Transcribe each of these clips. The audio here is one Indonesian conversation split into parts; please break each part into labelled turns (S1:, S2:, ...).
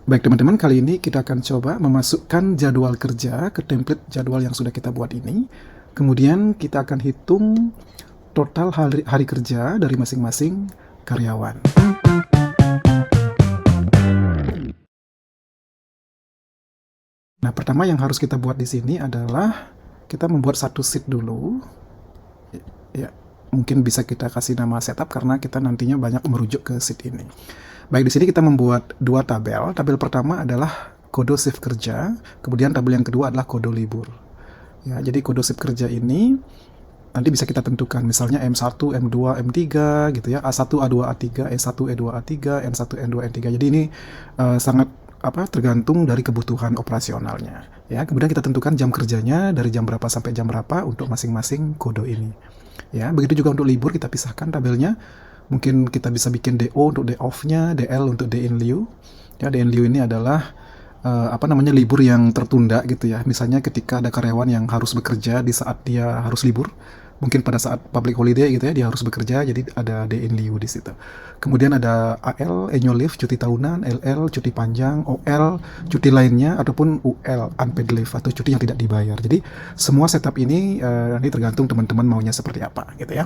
S1: Baik teman-teman, kali ini kita akan coba memasukkan jadwal kerja ke template jadwal yang sudah kita buat ini. Kemudian kita akan hitung total hari kerja dari masing-masing karyawan. Nah, pertama yang harus kita buat di sini adalah kita membuat satu sheet dulu. Ya, mungkin bisa kita kasih nama setup karena kita nantinya banyak merujuk ke sheet ini. Baik, di sini kita membuat dua tabel. Tabel pertama adalah kode shift kerja, kemudian tabel yang kedua adalah kode libur. Ya, jadi kode shift kerja ini nanti bisa kita tentukan, misalnya M1, M2, M3 gitu ya, A1, A2, A3, E1, E2, A3, N1, N2, N3. Jadi ini sangat tergantung dari kebutuhan operasionalnya. Ya, kemudian kita tentukan jam kerjanya dari jam berapa sampai jam berapa untuk masing-masing kode ini. Ya, begitu juga untuk libur kita pisahkan tabelnya. Mungkin kita bisa bikin DO untuk day off-nya, DL untuk day in lieu. Ya, day in lieu ini adalah libur yang tertunda gitu ya. Misalnya ketika ada karyawan yang harus bekerja di saat dia harus libur, mungkin pada saat public holiday gitu ya, dia harus bekerja, jadi ada day in lieu di situ. Kemudian ada AL, annual leave, cuti tahunan, LL, cuti panjang, OL, cuti lainnya, ataupun UL, unpaid leave, atau cuti yang tidak dibayar. Jadi semua setup ini nanti tergantung teman-teman maunya seperti apa gitu ya.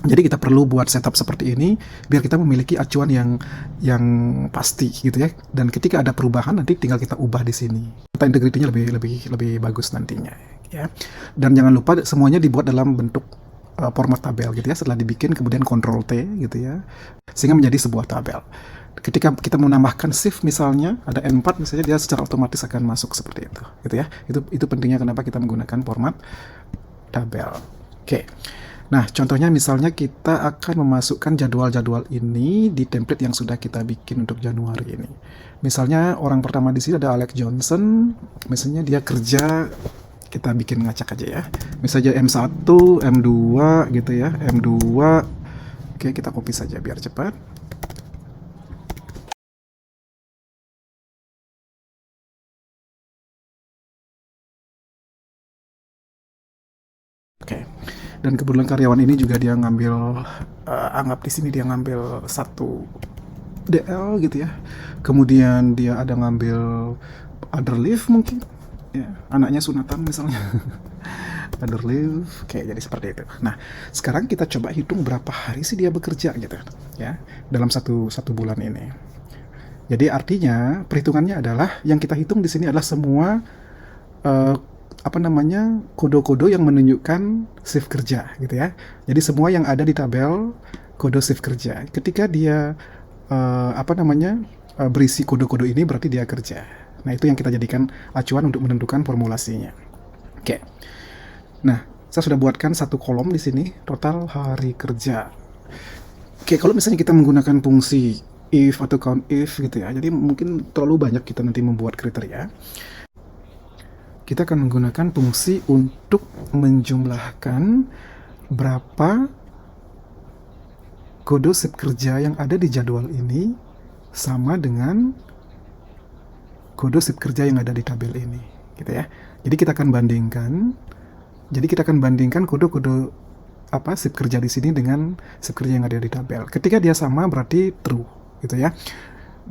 S1: Jadi kita perlu buat setup seperti ini biar kita memiliki acuan yang pasti gitu ya. Dan ketika ada perubahan nanti tinggal kita ubah di sini. Data integrity-nya lebih bagus nantinya ya. Dan jangan lupa semuanya dibuat dalam bentuk format tabel gitu ya. Setelah dibikin kemudian Ctrl T gitu ya. Sehingga menjadi sebuah tabel. Ketika kita menambahkan shift misalnya ada N4 misalnya, dia secara otomatis akan masuk seperti itu gitu ya. Itu pentingnya kenapa kita menggunakan format tabel. Oke. Nah, contohnya misalnya kita akan memasukkan jadwal-jadwal ini di template yang sudah kita bikin untuk Januari ini. Misalnya orang pertama di sini ada Alex Johnson, misalnya dia kerja, kita bikin ngacak aja ya. Misalnya M1, M2 gitu ya, M2. Oke, kita copy saja biar cepat. Oke. Dan kebetulan karyawan ini juga dia ngambil anggap di sini dia ngambil satu DL gitu ya. Kemudian dia ada ngambil other leave mungkin. Ya, anaknya sunatan misalnya. Other leave, kayak jadi seperti itu. Nah, sekarang kita coba hitung berapa hari sih dia bekerja gitu ya dalam satu bulan ini. Jadi artinya perhitungannya adalah yang kita hitung di sini adalah semua kode-kode yang menunjukkan shift kerja gitu ya. Jadi semua yang ada di tabel kode shift kerja. Ketika dia berisi kode-kode ini berarti dia kerja. Nah, itu yang kita jadikan acuan untuk menentukan formulasinya. Oke. Nah, saya sudah buatkan satu kolom di sini, total hari kerja. Oke, kalau misalnya kita menggunakan fungsi if atau count if gitu ya. Jadi mungkin terlalu banyak kita nanti membuat kriteria. Kita akan menggunakan fungsi untuk menjumlahkan berapa kode shift kerja yang ada di jadwal ini sama dengan kode shift kerja yang ada di tabel ini, gitu ya. Jadi kita akan bandingkan kode-kode shift kerja di sini dengan shift kerja yang ada di tabel. Ketika dia sama berarti true, gitu ya.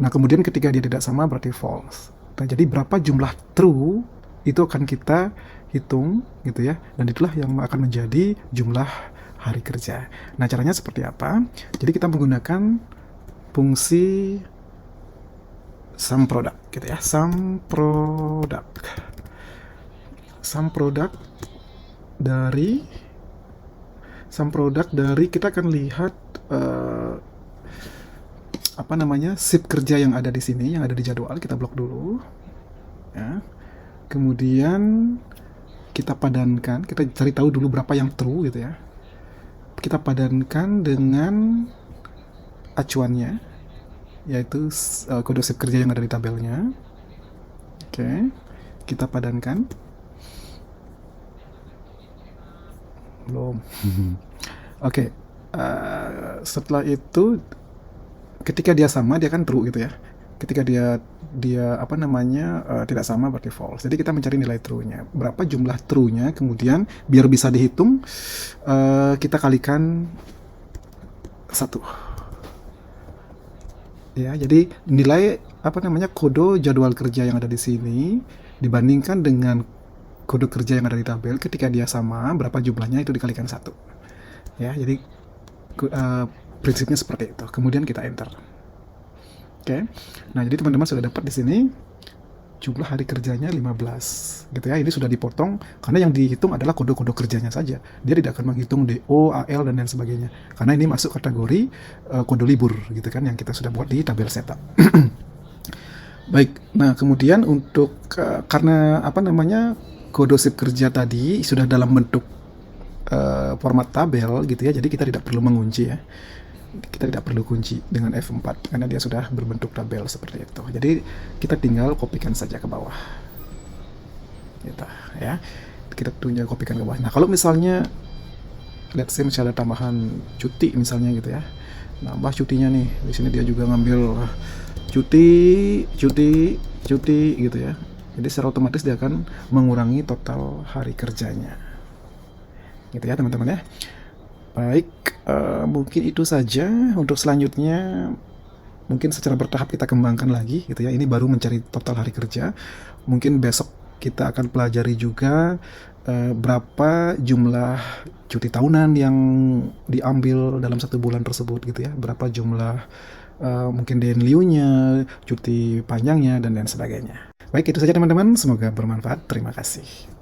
S1: Nah, kemudian ketika dia tidak sama berarti false. Nah, jadi berapa jumlah true itu akan kita hitung gitu ya, dan itulah yang akan menjadi jumlah hari kerja. Nah, caranya seperti apa? Jadi kita menggunakan fungsi sum product gitu ya, sum product dari kita akan lihat shift kerja yang ada di sini, yang ada di jadwal. Kita blok dulu ya. Kemudian kita padankan, kita cari tahu dulu berapa yang true gitu ya. Kita padankan dengan acuannya, yaitu kode shift kerja yang ada di tabelnya. Oke, kita padankan. Belum. Oke, setelah itu ketika dia sama dia kan true gitu ya. Ketika dia tidak sama berarti false. Jadi kita mencari nilai true-nya. Berapa jumlah true-nya, kemudian biar bisa dihitung kita kalikan 1. Ya, jadi nilai kode jadwal kerja yang ada di sini dibandingkan dengan kode kerja yang ada di tabel. Ketika dia sama, berapa jumlahnya itu dikalikan 1. Ya, jadi prinsipnya seperti itu. Kemudian kita enter. Oke. Nah, jadi teman-teman sudah dapat di sini jumlah hari kerjanya 15 gitu ya. Ini sudah dipotong karena yang dihitung adalah kode-kode kerjanya saja. Dia tidak akan menghitung DO, AL dan lain sebagainya. Karena ini masuk kategori kode libur gitu kan yang kita sudah buat di tabel setup. Baik. Nah, kemudian untuk karena kode sip kerja tadi sudah dalam bentuk format tabel gitu ya. Jadi kita tidak perlu mengunci ya. Kita tidak perlu kunci dengan F4 karena dia sudah berbentuk tabel seperti itu. Jadi kita tinggal kopikan saja ke bawah. Gitu ya. Kita tinggal kopikan ke bawah. Nah, kalau misalnya let's say misalnya ada tambahan cuti misalnya gitu ya. Nambah cutinya nih. Di sini dia juga ngambil cuti gitu ya. Jadi secara otomatis dia akan mengurangi total hari kerjanya. Gitu ya, teman-teman ya. Baik, mungkin itu saja. Untuk selanjutnya mungkin secara bertahap kita kembangkan lagi gitu ya. Ini baru mencari total hari kerja. Mungkin besok kita akan pelajari juga berapa jumlah cuti tahunan yang diambil dalam 1 bulan tersebut gitu ya. Berapa jumlah mungkin DNLU-nya, cuti panjangnya dan lain sebagainya. Baik, itu saja teman-teman. Semoga bermanfaat. Terima kasih.